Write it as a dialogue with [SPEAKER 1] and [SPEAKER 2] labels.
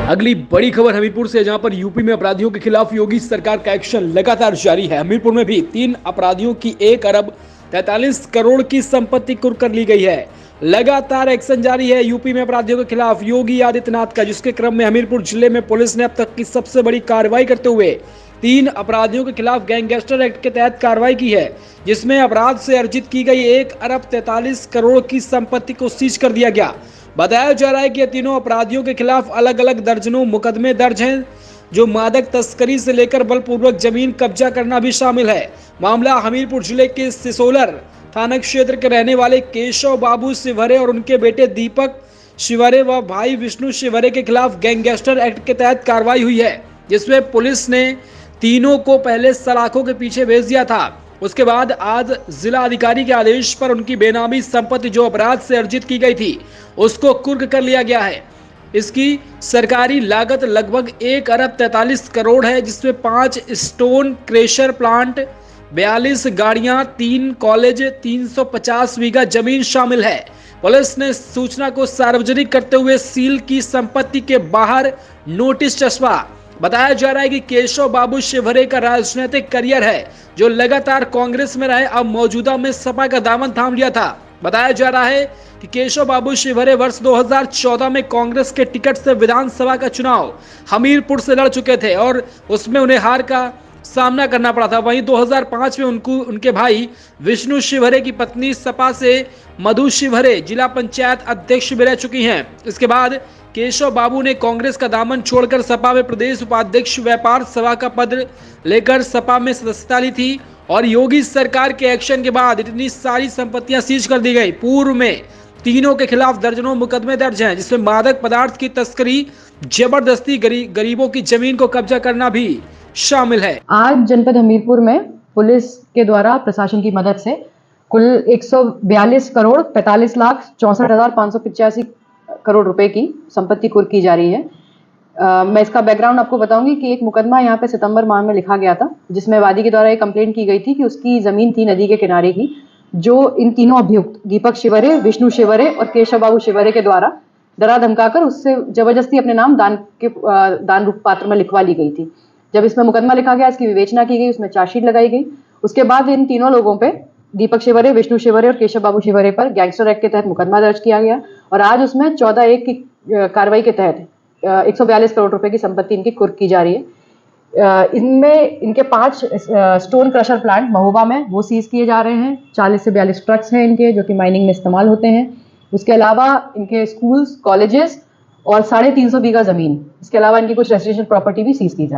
[SPEAKER 1] अगली बड़ी खबर हमीरपुर से, जहां पर यूपी में अपराधियों के खिलाफ योगी सरकार का एक्शन लगातार जारी है। हमीरपुर में भी 3 अपराधियों की 1 अरब 43 करोड़ की संपत्ति कुर्क कर ली गई है। लगातार एक्शन जारी है यूपी में अपराधियों के खिलाफ योगी आदित्यनाथ का, जिसके क्रम में हमीरपुर जिले में पुलिस ने अब तक की सबसे बड़ी कार्रवाई करते हुए 3 अपराधियों के खिलाफ गैंगस्टर एक्ट के तहत कार्रवाई की है, जिसमें अपराध से अर्जित की गई 1 अरब 43 करोड़ की संपत्ति को सीज कर दिया गया। बताया जा रहा है कि ये तीनों अपराधियों के खिलाफ अलग अलग दर्जनों मुकदमे दर्ज हैं, जो मादक तस्करी से लेकर बलपूर्वक जमीन कब्जा करना भी शामिल है। मामला हमीरपुर जिले के सिसोलर थाना क्षेत्र के रहने वाले केशव बाबू शिवहरे और उनके बेटे दीपक शिवहरे व भाई विष्णु शिवहरे के खिलाफ गैंगस्टर एक्ट के तहत कार्रवाई हुई है, जिसमें पुलिस ने तीनों को पहले सलाखों के पीछे भेज दिया था। उसके बाद आज जिला अधिकारी के आदेश पर उनकी बेनामी संपत्ति जो अपराध से अर्जित की गई थी उसको कुर्क कर लिया गया है। इसकी सरकारी लागत लगभग 1 अरब 43 करोड़ है, जिसमें 5 स्टोन क्रेशर प्लांट, 42 गाड़ियां, 3 कॉलेज, 350 बीघा जमीन शामिल है। पुलिस ने सूचना को सार्वजनिक करते हुए सील की संपत्ति के बाहर नोटिस चस्पा। बताया जा रहा है कि केशव बाबू शिवहरे का राजनीतिक करियर है, जो लगातार कांग्रेस में रहे, अब मौजूदा में सपा का दामन थाम लिया था। बताया जा रहा है कि केशव बाबू शिवहरे वर्ष 2014 में कांग्रेस के टिकट से विधानसभा का चुनाव हमीरपुर से लड़ चुके थे और उसमें उन्हें हार का सामना करना पड़ा था। वहीं 2005 में उनके भाई विष्णु शिवहरे की पत्नी सपा से मधु शिवहरे जिला पंचायत अध्यक्ष भी रह चुकी हैं। इसके बाद केशव बाबू ने कांग्रेस का दामन छोड़कर सपा में प्रदेश उपाध्यक्ष व्यापार सभा का पद लेकर सपा में सदस्यता ली थी और योगी सरकार के एक्शन के बाद इतनी सारी संपत्तियां सीज कर दी गई। पूर्व में तीनों के खिलाफ दर्जनों मुकदमे दर्ज हैं, जिसमें मादक पदार्थ की तस्करी, जबरदस्ती गरीबों की जमीन को कब्जा करना भी शामिल है।
[SPEAKER 2] आज जनपद हमीरपुर में पुलिस के द्वारा प्रशासन की मदद से कुल 142 करोड़ 45 लाख 64,585 करोड़ रुपए की संपत्ति कुर्क की जा रही है। मैं इसका बैकग्राउंड आपको बताऊंगी कि एक मुकदमा यहाँ पे सितंबर माह में लिखा गया था, जिसमें वादी के द्वारा एक कंप्लेंट की गई थी कि उसकी जमीन थी नदी के किनारे की, जो इन तीनों अभियुक्त दीपक शिवहरे, विष्णु शिवहरे और केशव बाबू शिवहरे के द्वारा डरा धमकाकर उससे जबरदस्ती अपने नाम दान रूप पात्र में लिखवा ली गई थी। जब इसमें मुकदमा लिखा गया, इसकी विवेचना की गई, उसमें चार्जशीट लगाई गई। उसके बाद इन तीनों लोगों पे दीपक शिवहरे, विष्णु शिवहरे और केशव बाबू शिवहरे पर गैंगस्टर एक्ट के तहत मुकदमा दर्ज किया गया और आज उसमें 14(1) की कार्रवाई के तहत 142 करोड़ रुपए की संपत्ति इनकी कुर्क की जा रही है। इनमें इनके 5 स्टोन क्रशर प्लांट महोबा में वो सीज किए जा रहे हैं। 40 से 42 ट्रक्स हैं इनके, जो कि माइनिंग में इस्तेमाल होते हैं। उसके अलावा इनके स्कूल्स, कॉलेजेस और 350 बीघा जमीन, इसके अलावा इनकी कुछ रेजिडेंशियल प्रॉपर्टी भी सीज की जा रही है।